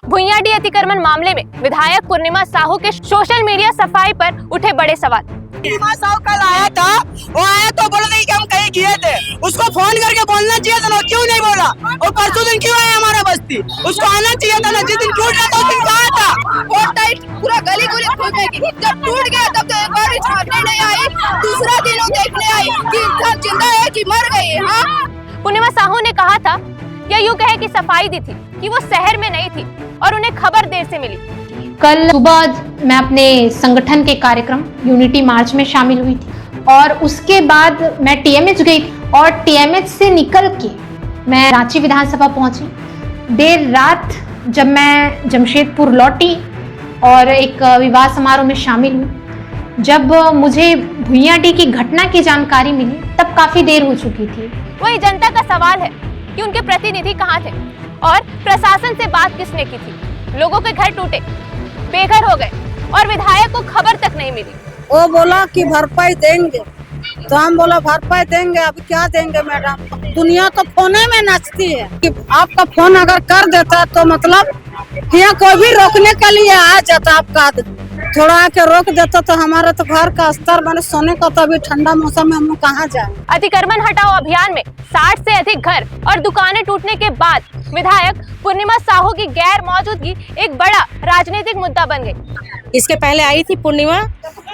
भुइयाडी अतिक्रमण मामले में विधायक पूर्णिमा साहू के सोशल मीडिया सफाई पर उठे बड़े सवाल। पूर्णिमा साहू कल आया था, वो आया तो बोल रही कि हम कहीं गए थे, उसको फोन करके बोलना चाहिए था ना, क्यों नहीं बोला? और परसों दिन क्यों आया हमारा बस्ती? उसको आना चाहिए था ना, जिस दिन टूट गया था उस दिन कहा था बहुत टाइट पूरा गली गुली खोदेगी। जब टूट गया तब तो एक बार भी छापने नहीं आई, दूसरा दिन वो देखने आई कि इंसान जिंदा है कि मर गई है। हाँ, पूर्णिमा साहू ने कहा था या यूं कहे कि सफाई दी थी कि वो शहर में नहीं थी और उन्हें खबर देर से मिली। कल सुबह मैं अपने संगठन के कार्यक्रम यूनिटी मार्च में शामिल हुई थी और उसके बाद मैं टीएमएच गई थी और टीएमएच से निकल के मैं रांची विधानसभा पहुंची। देर रात जब मैं जमशेदपुर लौटी और एक विवाह समारोह में शामिल हुई, जब मुझे भुइयाडी की घटना की जानकारी मिली तब काफी देर हो चुकी थी। वही जनता का सवाल है कि उनके प्रतिनिधि कहाँ थे और प्रशासन से बात किसने की थी। लोगों के घर टूटे, बेघर हो गए और विधायक को खबर तक नहीं मिली। वो बोला कि भरपाई देंगे, तो हम बोला भरपाई देंगे, अभी क्या देंगे मैडम? दुनिया तो फोने में नाचती है कि आपका फोन अगर कर देता तो मतलब यहाँ कोई भी रोकने के लिए आ जाता, आपका थोड़ा आके रोक देता तो हमारा तो घर का स्तर मैंने सोने का, तो अभी ठंडा मौसम में हम लोग कहाँ जाए? अतिक्रमण हटाओ अभियान में 60 से अधिक घर और दुकानें टूटने के बाद विधायक पूर्णिमा साहू की गैर मौजूदगी एक बड़ा राजनीतिक मुद्दा बन गई। इसके पहले आई थी पूर्णिमा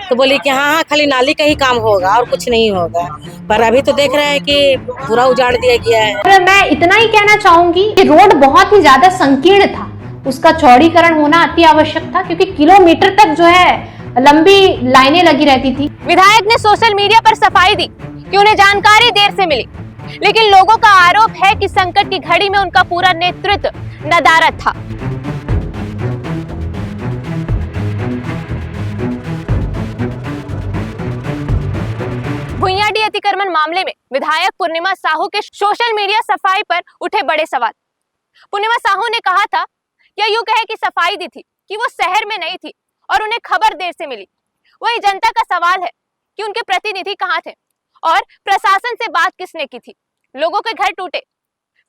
तो बोली कि हाँ खाली नाली का ही काम होगा और कुछ नहीं होगा, पर अभी तो देख रहे हैं कि पूरा उजाड़ दिया गया है। और मैं इतना ही कहना चाहूंगी कि रोड बहुत ही ज्यादा संकीर्ण था, उसका चौड़ीकरण होना अति आवश्यक था क्योंकि किलोमीटर तक जो है लंबी लाइनें लगी रहती थी। विधायक ने सोशल मीडिया पर सफाई दी कि उन्हें जानकारी देर से मिली, लेकिन लोगों का आरोप है कि संकट की घड़ी में उनका पूरा नेतृत्व नदारद था। भुइयाडी अतिक्रमण मामले में विधायक पूर्णिमा साहू के सोशल मीडिया सफाई पर उठे बड़े सवाल। पूर्णिमा साहू ने कहा था या यूं कहे कि सफाई दी थी कि वो शहर में नहीं थी और उन्हें खबर देर से मिली। वही जनता का सवाल है कि उनके प्रतिनिधि कहाँ थे और प्रशासन से बात किसने की थी। लोगों के घर टूटे,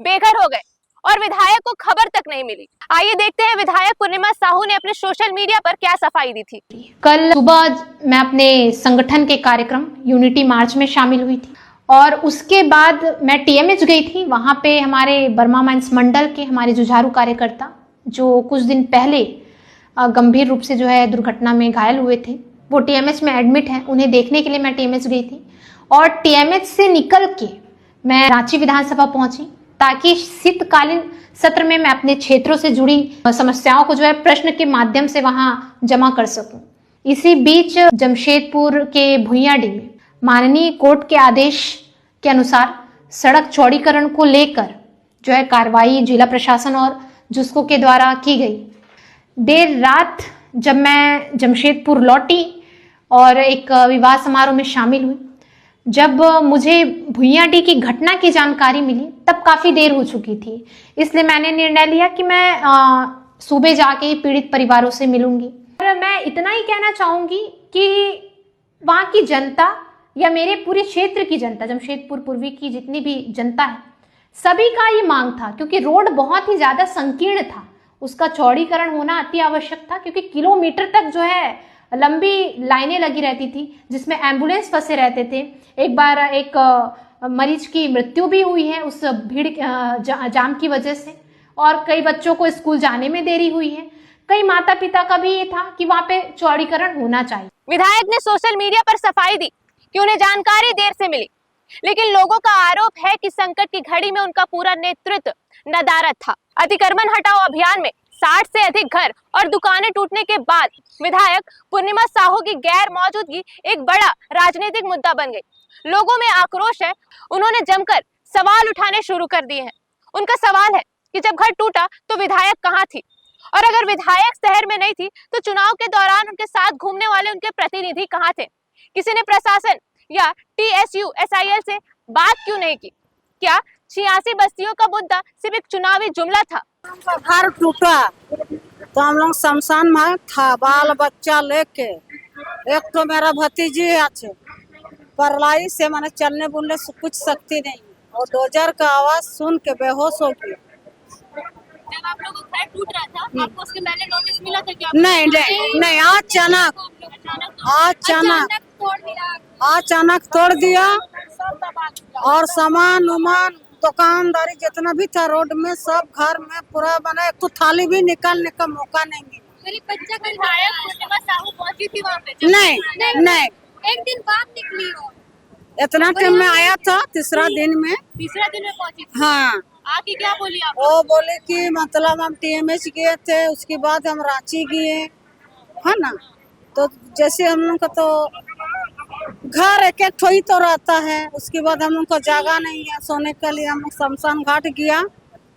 बेघर हो गए और विधायक को खबर तक नहीं मिली। आइए देखते हैं विधायक पूर्णिमा साहू ने अपने सोशल मीडिया पर क्या सफाई दी थी। कल सुबह मैं अपने संगठन के कार्यक्रम यूनिटी मार्च में शामिल हुई थी और उसके बाद मैं टीएमएच गई थी। वहां पे हमारे बर्मा माइंस मंडल के हमारे जुझारू कार्यकर्ता जो कुछ दिन पहले गंभीर रूप से जो है दुर्घटना में घायल हुए थे, वो टीएमएच में एडमिट हैं। उन्हें देखने के लिए मैं टीएमएच गई थी और टीएमएच से निकल के मैं रांची विधानसभा पहुंची ताकि शीतकालीन सत्र में मैं अपने क्षेत्रों से जुड़ी समस्याओं को जो है प्रश्न के माध्यम से वहां जमा कर सकूं। इसी बीच जमशेदपुर के भुइयाडी में माननीय कोर्ट के आदेश के अनुसार सड़क चौड़ीकरण को लेकर जो है कार्रवाई जिला प्रशासन और जुस्को के द्वारा की गई। देर रात जब मैं जमशेदपुर लौटी और एक विवाह समारोह में शामिल हुई, जब मुझे भुइयाडी की घटना की जानकारी मिली तब काफी देर हो चुकी थी। इसलिए मैंने निर्णय लिया कि मैं सुबह जाके ही पीड़ित परिवारों से मिलूंगी। और मैं इतना ही कहना चाहूंगी कि वहाँ की जनता या मेरे पूरे क्षेत्र की जनता, जमशेदपुर पूर्वी की जितनी भी जनता है, सभी का ये मांग था क्योंकि रोड बहुत ही ज्यादा संकीर्ण था, उसका चौड़ीकरण होना अति आवश्यक था क्योंकि किलोमीटर तक जो है लंबी लाइनें लगी रहती थी जिसमें एम्बुलेंस फंसे रहते थे। एक बार एक मरीज की मृत्यु भी हुई है उस भीड़ जाम की वजह से और कई बच्चों को स्कूल जाने में देरी हुई है। कई माता पिता का भी ये था कि वहाँ पे चौड़ीकरण होना चाहिए। विधायक ने सोशल मीडिया पर सफाई दी कि उन्हें जानकारी देर से मिली, लेकिन लोगों का आरोप है कि संकट की घड़ी में उनका पूरा नेतृत्व नदारद था। अतिक्रमण हटाओ अभियान में 60 से अधिक घर और दुकानें टूटने के बाद विधायक पूर्णिमा साहू की गैर मौजूदगी एक बड़ा राजनीतिक मुद्दा बन गई। लोगों में आक्रोश है, उन्होंने जमकर सवाल उठाने शुरू कर दिए हैं। उनका सवाल है कि जब घर टूटा तो विधायक कहाँ थी और अगर विधायक शहर में नहीं थी तो चुनाव के दौरान उनके साथ घूमने वाले उनके प्रतिनिधि कहाँ थे। किसी ने प्रशासन या टीएसयू एसआईएल से बात क्यों नहीं की? क्या 86 बस्तियों का मुद्दा सिर्फ एक चुनावी जुमला था? घर टूटा तो हम लोग शमशान में था, बाल बच्चा लेके। एक तो मेरा भतीजी है, परलाई से मैंने चलने बुलने कुछ सकती नहीं और डोजर का आवाज सुन के बेहोश हो गई। जब आप लोगों का घर टूट रहा था आपको उसके पहले नोटिस मिला था कि नहीं नहीं नहीं, अचानक तोड़ दिया और सामान उमान दुकानदारी जितना भी था रोड में सब घर में पूरा बना। एक तो थाली भी निकालने का मौका नहीं मिला। मेरी बच्चा कल विधायक पूर्णिमा साहू पहुंची थी वहाँ पे नहीं एक दिन बाद निकली हो, इतना टाइम में आया था, तीसरा दिन में पहुंची थी। हाँ। आके क्या बोली आप? वो बोले कि मतलब हम टीएमएच गए थे, उसके बाद हम रांची गए, है ना। तो जैसे हम लोग का तो घर एक एक ठोई तो रहता है, उसके बाद हम लोग को जगह नहीं है सोने के लिए। हम लोग शमशान घाट गया,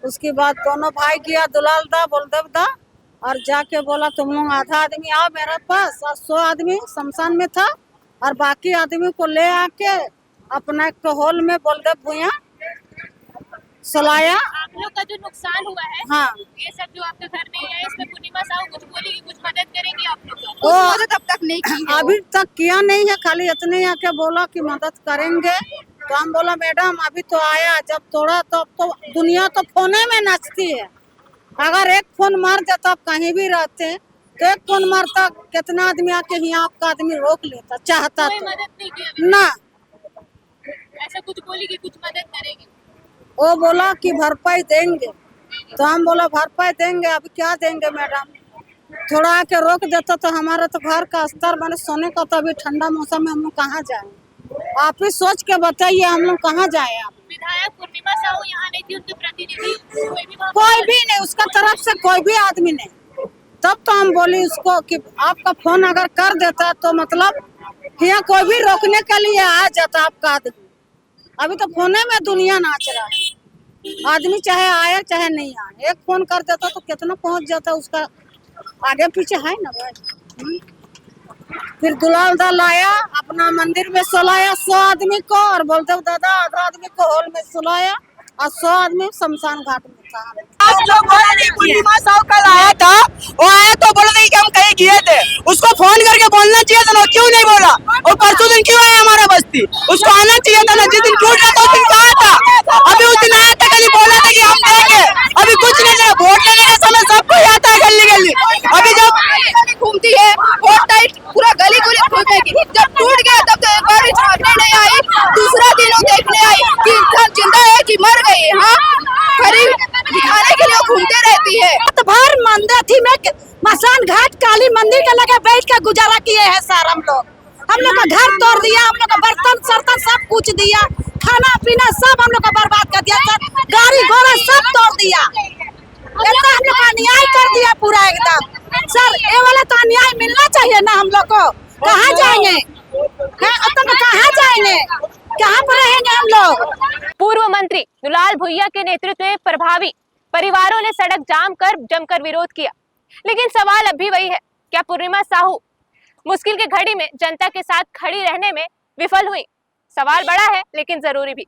उसके बाद दोनों भाई गया, दुलाल दा बलदेव दा, और जाके बोला तुम लोग आधा आदमी आओ मेरे पास। और 100 आदमी शमशान में था और बाकी आदमी को ले आके अपना एक हॉल में बलदेव भुइया सुलाया। आप लोग का जो नुकसान हुआ है, हाँ, ये सब जो आपके घर में है, इसमें पूर्णिमा साहू कुछ बोलेगी, कुछ मदद करेंगी आप लोग? वो मदद अब तक नहीं की है। अभी तक किया नहीं है, खाली इतने आके बोला कि मदद करेंगे। तो हम बोला मैडम अभी तो आया, जब तोड़ा तो अब तो दुनिया तो फोने में नाचती है। अगर एक फोन मार देता आप कहीं भी रहते तो एक फोन मारता, कितना आदमी आके यहाँ आपका आदमी रोक लेता, चाहता कोई तो मदद नहीं की अभी? ना। ऐसा कुछ बोलेगी, कुछ मदद करेगी? वो बोला कि भरपाई देंगे, तो हम बोला भरपाई देंगे, अभी क्या देंगे मैडम। थोड़ा आके रोक देता तो हमारा तो घर का स्तर बने सोने का, तो अभी ठंडा मौसम में हम लोग कहाँ जाए? आप ही सोच के बताइए हम लोग कहाँ जाए। आप विधायक पूर्णिमा साहू यहाँ नहीं थी, उनके प्रतिनिधि कोई भी नहीं, उसका तरफ से कोई भी आदमी नहीं। तब तो हम बोली उसको कि आपका फोन अगर कर देता तो मतलब कि यहाँ कोई भी रोकने के लिए आ जाता आपका आदमी। अभी तो फोने में दुनिया नाच रहा है, आदमी चाहे आए चाहे नहीं आए, एक फोन कर देता तो कितना पहुंच जाता, उसका आगे पीछे है ना भाई। फिर दुलाल दा लाया, अपना मंदिर में सुलाया 100 आदमी को, और बलदेव दादा आधा आदमी को हॉल में सुलाया, और 100 आदमी शमशान घाट में था। आज लोग बोले नहीं, पूर्णिमा साहू कल आया था, वो आया तो बोल रही कि हम कहीं गए थे, उसको फोन करके बोलना चाहिए था ना, क्यों नहीं बोला? और परसों दिन क्यों आया हमारा बस्ती? उसको आना चाहिए था ना, जिस दिन टूट रहा था उस दिन कहा था। अभी उस दिन आया था, कल बोला था कि हम देंगे, अभी कुछ नहीं दे। वोट लेने का समय सबको आता है गली गली। अभी जब घूमती है वोट टाइट पूरा गली गुली घूमेगी, जब टूट गया तब तो एक बार छापने नहीं आई, दूसरा दिन वो देखने आई कि इंसान जिंदा है कि मर गई। हाँ, गरीब दिखाने के लिए घूमते रहती है। तो भर मंदिर थी में मसान घाट काली मंदिर के लगे बैठ के गुजारा किए हैं सर। हम लोग का घर तोड़ दिया, हम लोग का बर्तन सर्तन सब कुछ दिया, खाना पीना सब हम लोग का बर्बाद कर दिया सर, गाड़ी घोड़ा सब तोड़ दिया, इतना हम लोग का अन्याय कर दिया पूरा एकदम। सर ये वाला तो अन्याय मिलना चाहिए ना हम लोग को। कहाँ जाएंगे? कहाँ जाएंगे? कहाँ पर रहेंगे हम लोग? पूर्व मंत्री दुलाल भुइया के नेतृत्व में प्रभावी परिवारों ने सड़क जाम कर जमकर विरोध किया, लेकिन सवाल अब भी वही है, क्या पूर्णिमा साहू मुश्किल की घड़ी में जनता के साथ खड़ी रहने में विफल हुई? सवाल बड़ा है लेकिन जरूरी भी।